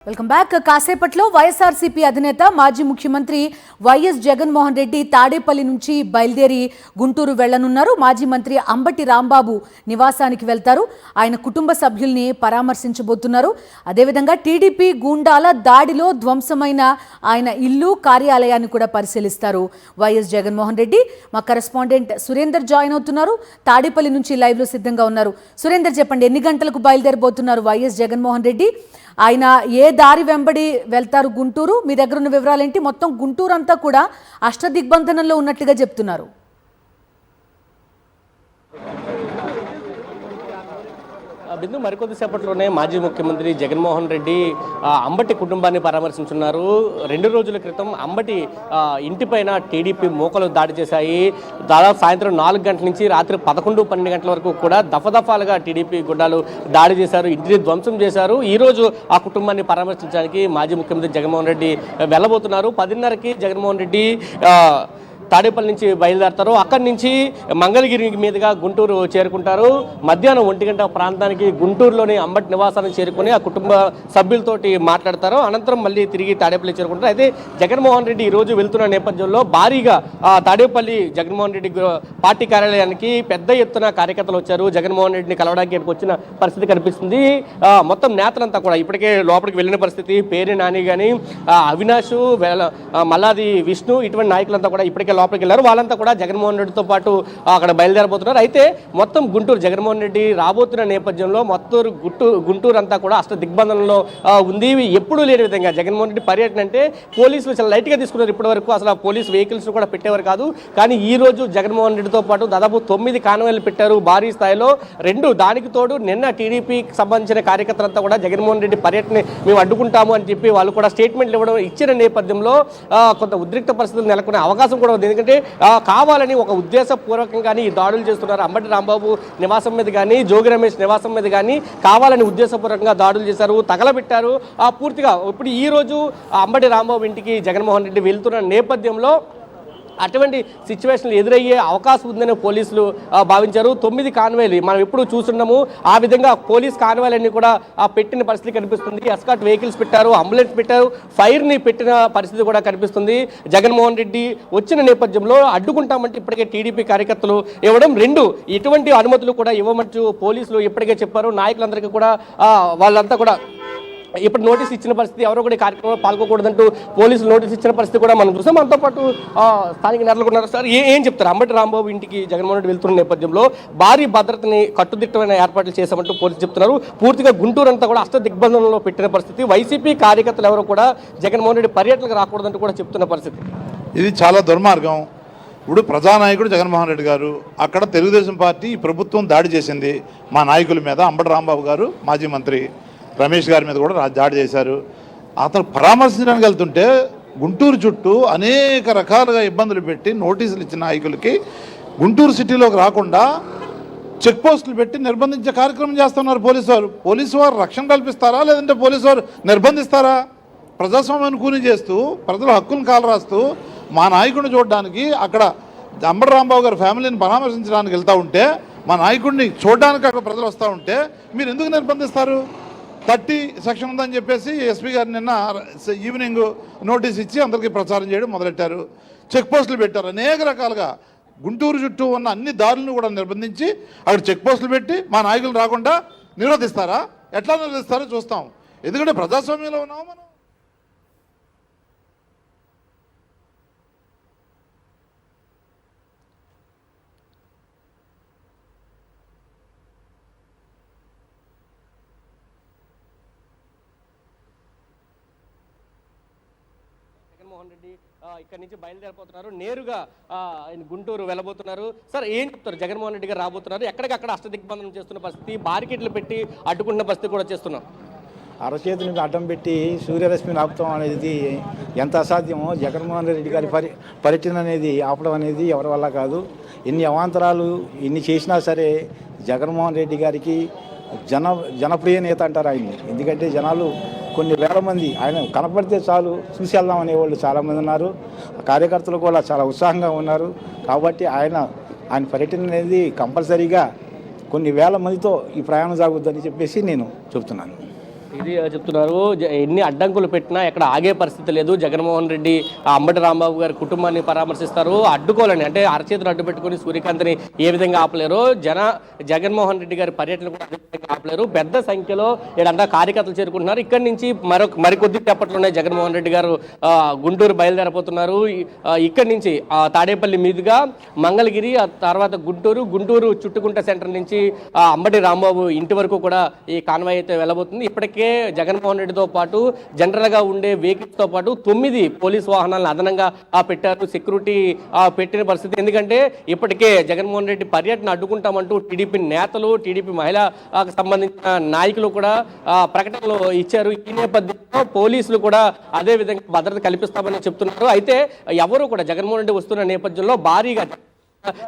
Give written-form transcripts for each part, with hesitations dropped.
Welcome back. కాసేపట్లో వైఎస్ఆర్సీపీ అధినేత మాజీ ముఖ్యమంత్రి వైఎస్ జగన్మోహన్ రెడ్డి తాడేపల్లి నుంచి బయలుదేరి గుంటూరు వెళ్లనున్నారు. మాజీ మంత్రి అంబటి రాంబాబు నివాసానికి వెళ్తారు. ఆయన కుటుంబ సభ్యుల్ని పరామర్శించబోతున్నారు. అదేవిధంగా టీడీపీ గూండాల దాడిలో ధ్వంసమైన ఆయన ఇల్లు, కార్యాలయాన్ని కూడా పరిశీలిస్తారు వైఎస్ జగన్మోహన్ రెడ్డి. మా కరెస్పాండెంట్ సురేందర్ జాయిన్ అవుతున్నారు. తాడేపల్లి నుంచి లైవ్ లో సిద్ధంగా ఉన్నారు. సురేందర్, చెప్పండి, ఎన్ని గంటలకు బయలుదేరబోతున్నారు వైఎస్ జగన్మోహన్ రెడ్డి? ఆయన ఏ దారి వెంబడి వెళ్తారు గుంటూరు? మీ దగ్గర ఉన్న వివరాలేంటి? మొత్తం గుంటూరు అంతా కూడా అష్టదిగ్బంధనంలో ఉన్నట్లుగా చెప్తున్నారు. బిందు మరికొద్దిసేపట్లోనే మాజీ ముఖ్యమంత్రి జగన్మోహన్ రెడ్డి అంబటి కుటుంబాన్ని పరామర్శించున్నారు. 2 రోజుల క్రితం అంబటి ఇంటిపైన టీడీపీ మూకలు దాడి చేశాయి. దాదాపు సాయంత్రం 4 గంటల నుంచి రాత్రి 11-12 గంటల వరకు కూడా దఫదఫాలుగా టీడీపీ గుండాలు దాడి చేశారు, ఇంటిని ధ్వంసం చేశారు. ఈ రోజు ఆ కుటుంబాన్ని పరామర్శించడానికి మాజీ ముఖ్యమంత్రి జగన్మోహన్ రెడ్డి వెళ్ళబోతున్నారు. 10:30కి జగన్మోహన్ రెడ్డి తాడేపల్లి నుంచి బయలుదేరతారు. అక్కడి నుంచి మంగళగిరి మీదుగా గుంటూరు చేరుకుంటారు. మధ్యాహ్నం 1 గంట ప్రాంతానికి గుంటూరులోని అంబటి నివాసానికి చేరుకుని ఆ కుటుంబ సభ్యులతోటి మాట్లాడతారు. అనంతరం మళ్ళీ తిరిగి తాడేపల్లి చేరుకుంటారు. అయితే జగన్మోహన్ రెడ్డి ఈ రోజు వెళ్తున్న నేపథ్యంలో భారీగా తాడేపల్లి జగన్మోహన్ రెడ్డి పార్టీ కార్యాలయానికి పెద్ద ఎత్తున కార్యకర్తలు వచ్చారు. జగన్మోహన్ రెడ్డిని కలవడానికి వచ్చిన పరిస్థితి కనిపిస్తుంది. మొత్తం నేతలంతా కూడా ఇప్పటికే లోపలికి వెళ్ళిన పరిస్థితి. పేరు నాని కానీ, అవినాష్, మల్లాది విష్ణు, ఇటువంటి నాయకులంతా కూడా ఇప్పటికే లోపలికి వెళ్ళారు. వాళ్ళంతా కూడా జగన్మోహన్ రెడ్డితో పాటు అక్కడ బయలుదేరబోతున్నారు. అయితే మొత్తం గుంటూరు జగన్మోహన్ రెడ్డి రాబోతున్న నేపథ్యంలో మొత్తం గుంటూరు అంతా కూడా అష్ట దిగ్బంధనంలో ఉంది. ఎప్పుడూ లేని విధంగా జగన్మోహన్ రెడ్డి పర్యటన అంటే పోలీసులు చాలా లైట్గా తీసుకున్నారు. ఇప్పటి వరకు అసలు పోలీస్ వెహికల్స్ కూడా పెట్టేవారు కాదు. కానీ ఈ రోజు జగన్మోహన్ రెడ్డితో పాటు దాదాపు 9 కాన్వాయ్లు పెట్టారు భారీ స్థాయిలో. దానికి తోడు నిన్న టీడీపీకి సంబంధించిన కార్యకర్తలంతా కూడా జగన్మోహన్ రెడ్డి పర్యటన మేము అడ్డుకుంటాము అని చెప్పి వాళ్ళు కూడా స్టేట్మెంట్లు ఇచ్చిన నేపథ్యంలో కొంత ఉద్రిక్త పరిస్థితులు నెలకొనే అవకాశం కూడా ఉంది. ఎందుకంటే కావాలని ఒక ఉద్దేశపూర్వకంగానే ఈ దాడులు చేస్తున్నారు. అంబటి రాంబాబు నివాసం మీద కానీ, జోగి రమేష్ నివాసం మీద కానీ కావాలని ఉద్దేశపూర్వకంగా దాడులు చేశారు, తగలబెట్టారు. పూర్తిగా ఇప్పుడు ఈ రోజు అంబటి రాంబాబు ఇంటికి జగన్మోహన్ రెడ్డి వెళ్తున్న నేపథ్యంలో అటువంటి సిచ్యువేషన్లు ఎదురయ్యే అవకాశం ఉందని పోలీసులు భావించారు. 9 కాన్వాయ్లు మనం ఎప్పుడు చూస్తున్నాము. ఆ విధంగా పోలీస్ కాన్వాయ్లన్నీ కూడా పెట్టిన పరిస్థితి కనిపిస్తుంది. ఎస్కాట్ వెహికల్స్ పెట్టారు, అంబులెన్స్ పెట్టారు, ఫైర్ని పెట్టిన పరిస్థితి కూడా కనిపిస్తుంది. జగన్మోహన్ రెడ్డి వచ్చిన నేపథ్యంలో అడ్డుకుంటామంటే ఇప్పటికే టీడీపీ కార్యకర్తలు ఇవ్వడం, ఎటువంటి అనుమతులు కూడా ఇవ్వమంటూ పోలీసులు ఇప్పటికే చెప్పారు. నాయకులందరికీ కూడా వాళ్ళంతా కూడా ఇప్పుడు నోటీస్ ఇచ్చిన పరిస్థితి, ఎవరో కూడా కార్యక్రమంలో పాల్గొకూడదంటూ పోలీసులు నోటీస్ ఇచ్చిన పరిస్థితి కూడా మనం చూసాం. మనతో పాటు స్థానిక నేతలు ఉన్నారు. సార్, ఏం చెప్తారు? అంబటి రాంబాబు ఇంటికి జగన్మోహన్ రెడ్డి వెళ్తున్న నేపథ్యంలో భారీ భద్రతని కట్టుదిట్టమైన ఏర్పాట్లు చేశామంటూ పోలీసులు చెప్తున్నారు. పూర్తిగా గుంటూరు అంతా కూడా అష్ట దిగ్బంధనంలో పెట్టిన పరిస్థితి. వైసీపీ కార్యకర్తలు ఎవరో కూడా జగన్మోహన్ రెడ్డి పర్యటనకు రాకూడదంటూ కూడా చెప్తున్న పరిస్థితి. ఇది చాలా దుర్మార్గం. ఇప్పుడు ప్రజానాయకుడు జగన్మోహన్ రెడ్డి గారు, అక్కడ తెలుగుదేశం పార్టీ ప్రభుత్వం దాడి చేసింది మా నాయకుల మీద. అంబటి రాంబాబు గారు మాజీ మంత్రి రమేష్ గారి మీద కూడా దాడి చేశారు. అతను పరామర్శించడానికి వెళ్తుంటే గుంటూరు చుట్టూ అనేక రకాలుగా ఇబ్బందులు పెట్టి నోటీసులు ఇచ్చిన నాయకులకి గుంటూరు సిటీలోకి రాకుండా చెక్ పోస్టులు పెట్టి నిర్బంధించే కార్యక్రమం చేస్తున్నారు పోలీసు వారు రక్షణ కల్పిస్తారా, లేదంటే పోలీసు వారు నిర్బంధిస్తారా? ప్రజాస్వామ్యాన్ని కూని చేస్తూ, ప్రజల హక్కులను కాలరాస్తూ మా నాయకుడిని చూడడానికి అక్కడ అంబటి రాంబాబు గారి ఫ్యామిలీని పరామర్శించడానికి వెళ్తూ ఉంటే, మా నాయకుడిని చూడడానికి అక్కడ ప్రజలు వస్తూ ఉంటే మీరు ఎందుకు నిర్బంధిస్తారు? 30 సెక్షన్ ఉందని చెప్పేసి ఎస్పీ గారు నిన్న ఈవినింగ్ నోటీస్ ఇచ్చి అందరికీ ప్రచారం చేయడం మొదలెట్టారు. చెక్ పోస్టులు పెట్టారు. అనేక రకాలుగా గుంటూరు చుట్టూ ఉన్న అన్ని దారులను కూడా నిర్బంధించి అక్కడ చెక్ పోస్టులు పెట్టి మా నాయకులు రాకుండా నిరోధిస్తారా? ఎట్లా నిరోధిస్తారో చూస్తాం. ఎందుకంటే ప్రజాస్వామ్యంలో ఉన్నాము మనం. జగన్మోహన్ రెడ్డి ఇక్కడి నుంచి బయలుదేరిపోతున్నారు. నేరుగా ఆయన గుంటూరు వెళ్ళబోతున్నారు. సార్, ఏం చెప్తారు? జగన్మోహన్ రెడ్డి గారు రాబోతున్నారు. ఎక్కడికక్కడ అష్టదిగ్బంధనం చేస్తున్న పరిస్థితి, బారికేట్లు పెట్టి అడ్డుకుంటున్న పరిస్థితి కూడా చేస్తున్నాం. అరచేతిని అడ్డం పెట్టి సూర్యరశ్మిని ఆపుతాం అనేది ఎంత అసాధ్యమో, జగన్మోహన్ రెడ్డి గారి పర్యటన అనేది ఆపడం అనేది ఎవరి వల్ల కాదు. ఎన్ని అవాంతరాలు ఎన్ని చేసినా సరే జగన్మోహన్ రెడ్డి గారికి జనప్రియ నేత అంటారు ఆయన్ని. ఎందుకంటే జనాలు కొన్ని వేల మంది ఆయన కనపడితే చాలు చూసి వెళ్దాం అనేవాళ్ళు చాలామంది ఉన్నారు. కార్యకర్తలు కూడా చాలా ఉత్సాహంగా ఉన్నారు. కాబట్టి ఆయన పర్యటన అనేది కంపల్సరీగా కొన్ని వేల మందితో ఈ ప్రయాణం సాగుద్దని చెప్పేసి నేను చెప్తున్నాను. ఇది చెప్తున్నారు. ఎన్ని అడ్డంకులు పెట్టినా ఎక్కడ ఆగే పరిస్థితి లేదు. జగన్మోహన్ రెడ్డి అంబటి రాంబాబు గారి కుటుంబాన్ని పరామర్శిస్తారు. అడ్డుకోవాలని అంటే అరచేతులు అడ్డు పెట్టుకుని సూర్యకాంత్ని ఏ విధంగా ఆపలేరు, జగన్మోహన్ రెడ్డి గారి పర్యటన కూడా అదే విధంగా ఆపలేరు. పెద్ద సంఖ్యలో ఏడంతా కార్యకర్తలు చేరుకుంటున్నారు. ఇక్కడి నుంచి మరికొద్ది సేపట్లోనే జగన్మోహన్ రెడ్డి గారు గుంటూరు బయలుదేరబోతున్నారు. ఇక్కడి నుంచి తాడేపల్లి మీదుగా మంగళగిరి, ఆ తర్వాత గుంటూరు చుట్టుకుంట సెంటర్ నుంచి అంబటి రాంబాబు ఇంటి వరకు కూడా ఈ కాన్వాయ్ అయితే వెళ్ళబోతుంది. ఇప్పటికే జగన్మోహన్ రెడ్డితో పాటు జనరల్గా ఉండే వెహికల్స్తో పాటు 9 పోలీస్ వాహనాలను అదనంగా పెట్టారు. సెక్యూరిటీ పెట్టిన పరిస్థితి. ఎందుకంటే ఇప్పటికే జగన్మోహన్ రెడ్డి పర్యటన అడ్డుకుంటామంటూ టీడీపీ నేతలు, టీడీపీ మహిళకు సంబంధించిన నాయకులు కూడా ప్రకటనలు ఇచ్చారు. ఈ నేపథ్యంలో పోలీసులు కూడా అదే విధంగా భద్రత కల్పిస్తామని చెప్తున్నారు. అయితే ఎవరు కూడా జగన్మోహన్ రెడ్డి వస్తున్న నేపథ్యంలో భారీగా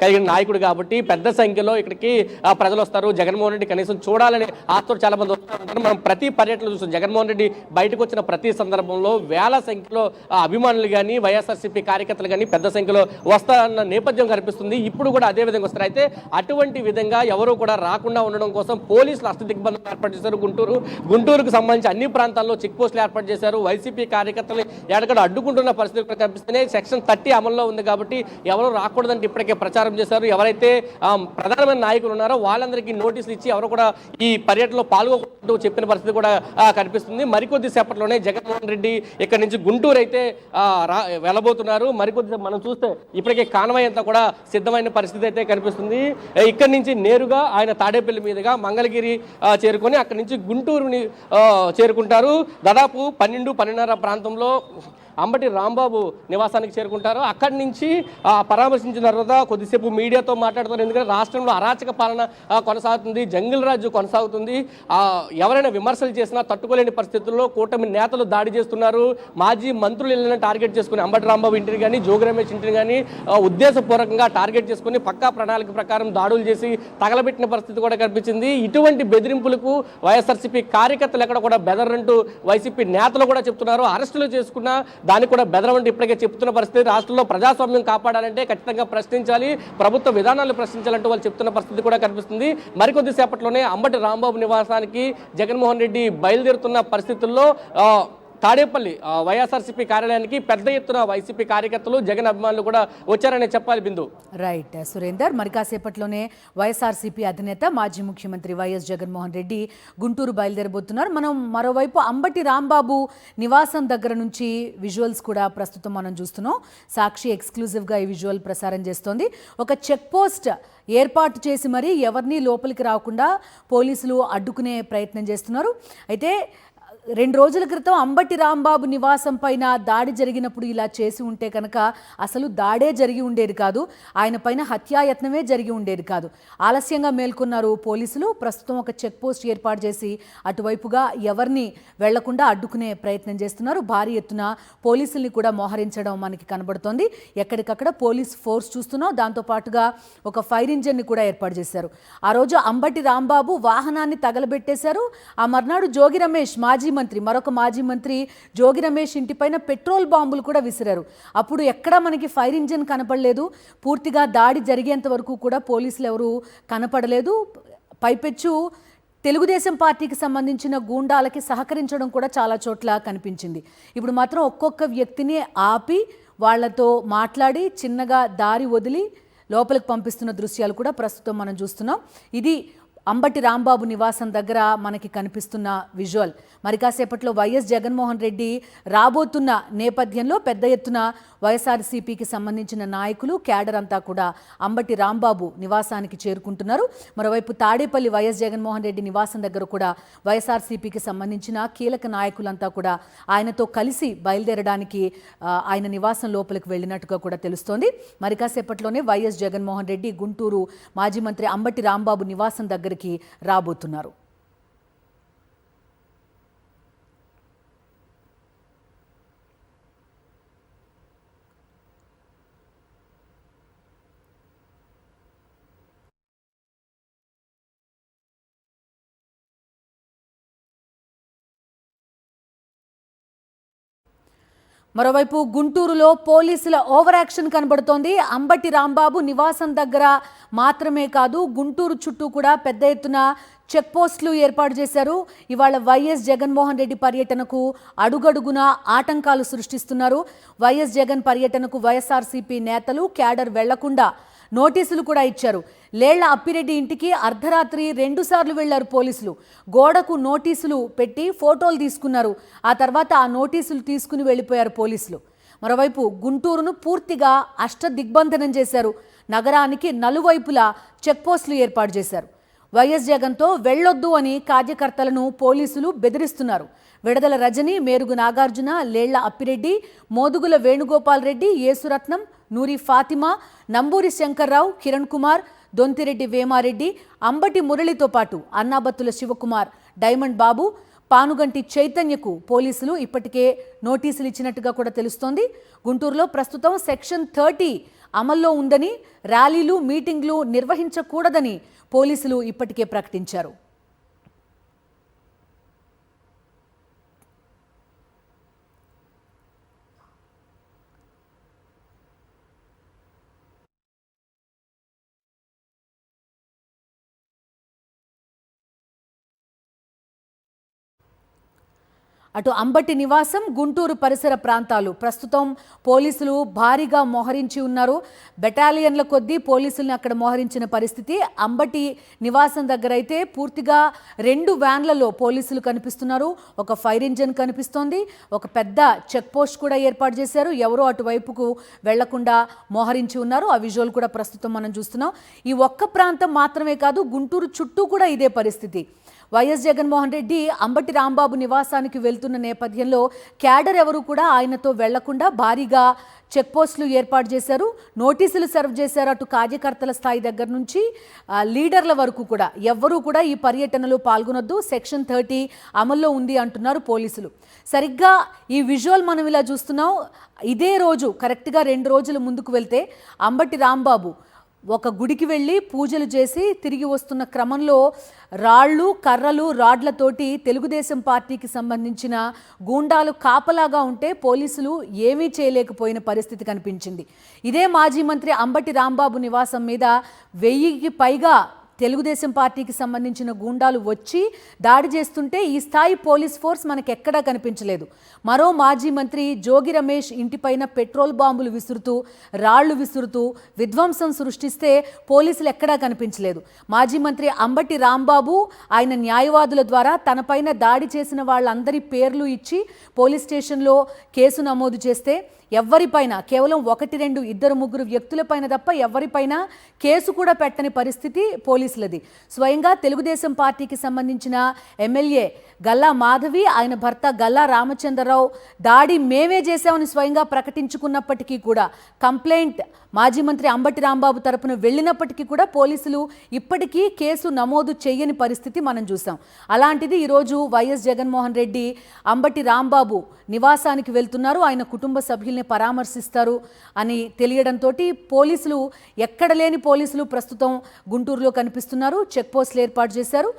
కలిగిన నాయకుడు కాబట్టి పెద్ద సంఖ్యలో ఇక్కడికి ప్రజలు వస్తారు. జగన్మోహన్ రెడ్డి కనీసం చూడాలని ఆశతో చాలా మంది వస్తూ ఉంటారు. మనం ప్రతి పర్యటనలో చూస్తాం. జగన్మోహన్ రెడ్డి బయటకు వచ్చిన ప్రతి సందర్భంలో వేల సంఖ్యలో అభిమానులు కానీ, వైఎస్ఆర్సీపీ కార్యకర్తలు కానీ పెద్ద సంఖ్యలో వస్తారన్న నేపథ్యం కనిపిస్తుంది. ఇప్పుడు కూడా అదే విధంగా వస్తారు. అయితే అటువంటి విధంగా ఎవరు కూడా రాకుండా ఉండడం కోసం పోలీసులు అష్టదిగ్బంధం ఏర్పాటు చేశారు. గుంటూరుకు సంబంధించి అన్ని ప్రాంతాల్లో చెక్ పోస్టులు ఏర్పాటు చేశారు. వైసీపీ కార్యకర్తలు ఎక్కడక్కడ అడ్డుకుంటున్న పరిస్థితి కనిపిస్తున్నాయి. సెక్షన్ 30 అమల్లో ఉంది కాబట్టి ఎవరు రాకూడదంటే ఇప్పటికే ప్రచారం చేశారు. ఎవరైతే ప్రధానమైన నాయకులు ఉన్నారో వాళ్ళందరికీ నోటీసులు ఇచ్చి ఎవరు కూడా ఈ పర్యటనలో పాల్గొకుంటూ చెప్పిన పరిస్థితి కూడా కనిపిస్తుంది. మరికొద్ది సేపట్లోనే జగన్మోహన్ రెడ్డి ఇక్కడ నుంచి గుంటూరు అయితే వెళ్ళబోతున్నారు. మరికొద్ది మనం చూస్తే ఇప్పటికే కాన్వాయ్ అంతా కూడా సిద్ధమైన పరిస్థితి అయితే కనిపిస్తుంది. ఇక్కడి నుంచి నేరుగా ఆయన తాడేపల్లి మీదుగా మంగళగిరి చేరుకొని అక్కడి నుంచి గుంటూరుని చేరుకుంటారు. దాదాపు 12:30 ప్రాంతంలో అంబటి రాంబాబు నివాసానికి చేరుకుంటారు. అక్కడి నుంచి పరామర్శించిన తర్వాత కొద్దిసేపు మీడియాతో మాట్లాడుతారు. ఎందుకంటే రాష్ట్రంలో అరాచక పాలన కొనసాగుతుంది, జంగిల్ రాజు కొనసాగుతుంది. ఎవరైనా విమర్శలు చేసినా తట్టుకోలేని పరిస్థితుల్లో కూటమి నేతలు దాడి చేస్తున్నారు. మాజీ మంత్రులు ఇళ్ళని టార్గెట్ చేసుకుని అంబటి రాంబాబు ఇంటిని కానీ, జోగి రమేష్ ఇంటిని కానీ ఉద్దేశపూర్వకంగా టార్గెట్ చేసుకుని పక్కా ప్రణాళిక ప్రకారం దాడులు చేసి తగలబెట్టిన పరిస్థితి కూడా కనిపించింది. ఇటువంటి బెదిరింపులకు వైఎస్ఆర్సీపీ కార్యకర్తలు ఎక్కడ కూడా బెదరంటూ వైసీపీ నేతలు కూడా చెప్తున్నారు. అరెస్టులు చేసుకున్న దానికి కూడా బెదరమంటే ఇప్పటికే చెప్తున్న పరిస్థితి. రాష్ట్రంలో ప్రజాస్వామ్యం కాపాడాలంటే ఖచ్చితంగా ప్రశ్నించాలి, ప్రభుత్వ విధానాలు ప్రశ్నించాలంటూ వాళ్ళు చెప్తున్న పరిస్థితి కూడా కనిపిస్తుంది. మరికొద్ది సేపట్లోనే అంబటి రాంబాబు నివాసానికి జగన్మోహన్ రెడ్డి బయలుదేరుతున్న పరిస్థితుల్లో తాడేపల్లి వైఎస్ఆర్సీపీ కార్యాలయానికి పెద్ద ఎత్తున వైసీపీ కార్యకర్తలు, జగన్ అభిమానులు కూడా వచ్చారని చెప్పాలి. బిందు. రైట్ సురేందర్. మరి కాసేపట్లోనే వైఎస్ఆర్సీపీ అధినేత మాజీ ముఖ్యమంత్రి వైఎస్ జగన్మోహన్ రెడ్డి గుంటూరు బయలుదేరబోతున్నారు. మనం మరోవైపు అంబటి రాంబాబు నివాసం దగ్గర నుంచి విజువల్స్ కూడా ప్రస్తుతం మనం చూస్తున్నాం. సాక్షి ఎక్స్క్లూజివ్గా ఈ విజువల్ ప్రసారం చేస్తోంది. ఒక చెక్ పోస్ట్ ఏర్పాటు చేసి మరీ ఎవరిని లోపలికి రాకుండా పోలీసులు అడ్డుకునే ప్రయత్నం చేస్తున్నారు. అయితే 2 రోజుల క్రితం అంబటి రాంబాబు నివాసం పైన దాడి జరిగినప్పుడు ఇలా చేసి ఉంటే కనుక అసలు దాడే జరిగి ఉండేది కాదు, ఆయన పైన హత్యాయత్నమే జరిగి ఉండేది కాదు. ఆలస్యంగా మేల్కొన్నారు పోలీసులు. ప్రస్తుతం ఒక చెక్ పోస్ట్ ఏర్పాటు చేసి అటువైపుగా ఎవరిని వెళ్లకుండా అడ్డుకునే ప్రయత్నం చేస్తున్నారు. భారీ ఎత్తున పోలీసుల్ని కూడా మోహరించడం మనకి కనబడుతోంది. ఎక్కడికక్కడ పోలీస్ ఫోర్స్ చూస్తున్నాం. దాంతోపాటుగా ఒక ఫైర్ ఇంజన్ని కూడా ఏర్పాటు చేశారు. ఆ రోజు అంబటి రాంబాబు వాహనాన్ని తగలబెట్టేశారు. ఆ మర్నాడు జోగి రమేష్ మరొక మాజీ మంత్రి జోగి రమేష్ ఇంటిపైన పెట్రోల్ బాంబులు కూడా విసిరారు. అప్పుడు ఎక్కడా మనకి ఫైర్ ఇంజిన్ కనపడలేదు. పూర్తిగా దాడి జరిగేంత వరకు కూడా పోలీసులు ఎవరు కనపడలేదు. పైపెచ్చు తెలుగుదేశం పార్టీకి సంబంధించిన గూండాలకి సహకరించడం కూడా చాలా చోట్ల కనిపించింది. ఇప్పుడు మాత్రం ఒక్కొక్క వ్యక్తిని ఆపి వాళ్లతో మాట్లాడి చిన్నగా దారి వదిలి లోపలికి పంపిస్తున్న దృశ్యాలు కూడా ప్రస్తుతం మనం చూస్తున్నాం. ఇది అంబటి రాంబాబు నివాసం దగ్గర మనకి కనిపిస్తున్న విజువల్. మరి కాసేపట్లో వైఎస్ జగన్మోహన్ రెడ్డి రాబోతున్న నేపథ్యంలో పెద్ద ఎత్తున వైఎస్ఆర్సీపీకి సంబంధించిన నాయకులు, క్యాడర్ అంతా కూడా అంబటి రాంబాబు నివాసానికి చేరుకుంటున్నారు. మరోవైపు తాడేపల్లి వైఎస్ జగన్మోహన్ రెడ్డి నివాసం దగ్గర కూడా వైఎస్ఆర్సీపీకి సంబంధించిన కీలక నాయకులంతా కూడా ఆయనతో కలిసి బయలుదేరడానికి ఆయన నివాసం లోపలికి వెళ్ళినట్టుగా కూడా తెలుస్తోంది. మరి కాసేపట్లోనే వైఎస్ జగన్మోహన్ రెడ్డి గుంటూరు మాజీ మంత్రి అంబటి రాంబాబు నివాసం దగ్గరికి రాబోతున్నారు. మరోవైపు గుంటూరులో పోలీసుల ఓవర్ యాక్షన్ కనబడుతోంది. అంబటి రాంబాబు నివాసం దగ్గర మాత్రమే కాదు, గుంటూరు చుట్టూ కూడా పెద్ద ఎత్తున చెక్ పోస్టులు ఏర్పాటు చేశారు. ఇవాళ వైఎస్ జగన్మోహన్ రెడ్డి పర్యటనకు అడుగడుగునా ఆటంకాలు సృష్టిస్తున్నారు. వైఎస్ జగన్ పర్యటనకు వైఎస్ఆర్సీపీ నేతలు క్యాడర్ వెళ్లకుండా నోటీసులు కూడా ఇచ్చారు. లేళ్ల అప్పిరెడ్డి ఇంటికి అర్ధరాత్రి 2 సార్లు వెళ్లారు పోలీసులు. గోడకు నోటీసులు పెట్టి ఫోటోలు తీసుకున్నారు. ఆ తర్వాత ఆ నోటీసులు తీసుకుని వెళ్లిపోయారు పోలీసులు. మరోవైపు గుంటూరును పూర్తిగా అష్టదిగ్బంధనం చేశారు. నగరానికి నలువైపులా చెక్పోస్టులు ఏర్పాటు చేశారు. వైఎస్ జగన్తో వెళ్లొద్దు అని కార్యకర్తలను పోలీసులు బెదిరిస్తున్నారు. విడదల రజని, మేరుగు నాగార్జున, లేళ్ల అప్పిరెడ్డి, మోదుగుల వేణుగోపాల్ రెడ్డి, యేసురత్నం, నూరి ఫాతిమా, నంబూరి శంకర్రావు, కిరణ్ కుమార్, దొంతిరెడ్డి వేమారెడ్డి, అంబటి మురళితో పాటు అన్నాబత్తుల శివకుమార్, డైమండ్ బాబు, పానుగంటి చైతన్యకు పోలీసులు ఇప్పటికే నోటీసులు ఇచ్చినట్టుగా కూడా తెలుస్తోంది. గుంటూరులో ప్రస్తుతం సెక్షన్ 30 అమల్లో ఉందని, ర్యాలీలు, మీటింగ్లు నిర్వహించకూడదని పోలీసులు ఇప్పటికే ప్రకటించారు. అటు అంబటి నివాసం, గుంటూరు పరిసర ప్రాంతాలు ప్రస్తుతం పోలీసులు భారీగా మోహరించి ఉన్నారు. బెటాలియన్ల కొద్దీ పోలీసుల్ని అక్కడ మోహరించిన పరిస్థితి. అంబటి నివాసం దగ్గర అయితే పూర్తిగా 2 వ్యాన్లలో పోలీసులు కనిపిస్తున్నారు. ఒక ఫైర్ ఇంజిన్ కనిపిస్తోంది. ఒక పెద్ద చెక్ పోస్ట్ కూడా ఏర్పాటు చేశారు. ఎవరో అటువైపుకు వెళ్లకుండా మోహరించి ఉన్నారు. ఆ విజువల్ కూడా ప్రస్తుతం మనం చూస్తున్నాం. ఈ ఒక్క ప్రాంతం మాత్రమే కాదు, గుంటూరు చుట్టూ కూడా ఇదే పరిస్థితి. వైఎస్ జగన్మోహన్ రెడ్డి అంబటి రాంబాబు నివాసానికి వెళ్తున్న నేపథ్యంలో క్యాడర్ ఎవరు కూడా ఆయనతో వెళ్లకుండా భారీగా చెక్ పోస్టులు ఏర్పాటు చేశారు. నోటీసులు సర్వ్ చేశారు. అటు కార్యకర్తల స్థాయి దగ్గర నుంచి లీడర్ల వరకు కూడా ఎవ్వరూ కూడా ఈ పర్యటనలో పాల్గొనొద్దు, సెక్షన్ 30 అమల్లో ఉంది అంటున్నారు పోలీసులు. సరిగ్గా ఈ విజువల్ మనం ఇలా చూస్తున్నాం. ఇదే రోజు కరెక్ట్గా 2 రోజుల ముందుకు వెళ్తే అంబటి రాంబాబు ఒక గుడికి వెళ్ళి పూజలు చేసి తిరిగి వస్తున్న క్రమంలో రాళ్ళు, కర్రలు, రాడ్లతోటి తెలుగుదేశం పార్టీకి సంబంధించిన గూండాలు కాపలాగా ఉంటే పోలీసులు ఏమీ చేయలేకపోయిన పరిస్థితి కనిపించింది. ఇదే మాజీ మంత్రి అంబటి రాంబాబు నివాసం మీద 1000కి పైగా తెలుగుదేశం పార్టీకి సంబంధించిన గూండాలు వచ్చి దాడి చేస్తుంటే ఈ స్థాయి పోలీస్ ఫోర్స్ మనకు ఎక్కడా కనిపించలేదు. మరో మాజీ మంత్రి జోగి రమేష్ ఇంటిపైన పెట్రోల్ బాంబులు విసురుతూ, రాళ్లు విసురుతూ విధ్వంసం సృష్టిస్తే పోలీసులు ఎక్కడా కనిపించలేదు. మాజీ మంత్రి అంబటి రాంబాబు ఆయన న్యాయవాదుల ద్వారా తనపైన దాడి చేసిన వాళ్ళందరి పేర్లు ఇచ్చి పోలీస్ స్టేషన్లో కేసు నమోదు చేస్తే ఎవరిపైన కేవలం 1, 2, 2, 3 వ్యక్తులపైన తప్ప ఎవరిపైన కేసు కూడా పెట్టని పరిస్థితి పోలీసులది. స్వయంగా తెలుగుదేశం పార్టీకి సంబంధించిన ఎమ్మెల్యే గల్లా మాధవి, ఆయన భర్త గల్లా రామచంద్రరావు దాడి మేమే చేశామని స్వయంగా ప్రకటించుకున్నప్పటికీ కూడా, కంప్లైంట్ మాజీ మంత్రి అంబటి రాంబాబు తరపున వెళ్ళినప్పటికీ కూడా పోలీసులు ఇప్పటికీ కేసు నమోదు చేయని పరిస్థితి మనం చూసాం. అలాంటిది ఈరోజు వైఎస్ జగన్మోహన్ రెడ్డి అంబటి రాంబాబు నివాసానికి వెళ్తున్నారు. ఆయన కుటుంబ సభ్యుల్ని పరామర్శిస్తారు అని తెలియడంతో పోలీసులు ఎక్కడ లేని పోలీసులు ప్రస్తుతం గుంటూరులో కనిపిస్తున్నారు. చెక్ పోస్టులు ఏర్పాటు చేశారు.